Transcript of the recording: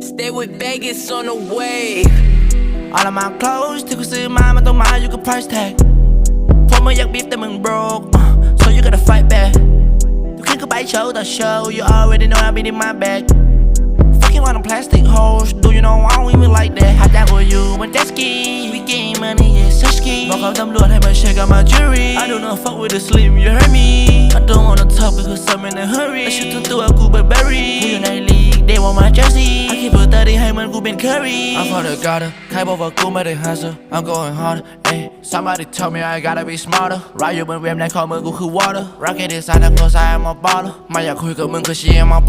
Stay with Vegas on the way. All of my clothes ที่กูซื้อมามันต้องมาอยู่กับ price tag พวกมึงอยากบีฟแต่มึง broke so you gotta fight back อยู่ขึ้นก็ไปโชว์ต่อโชว์ you already know I've been in my bag fucking on them plastic hoes do you know I don't even like that หาจ้างกูอยู่บน jet ski we getting money yeah so ski บอกกับตำรวจให้มาเช็คกับ my jury I do not fuck with the slim you heard me I don't wanna talk because I'm in a hurry และชุดทั้งตัวกู Burberry กูอยู่ในลีก they want my jersey I keep a 30ให้มันกูเป็น curry I'm for the gutter ใครบอกว่ากูไม่ได้ hustle I'm going harder ayy somebody told me I gotta be smarter รายอยู่บนเว็บในข้อมือกูคือ water rocket design แต่ close I am a baller ไม่อยากคุยกับมึงคือ she am my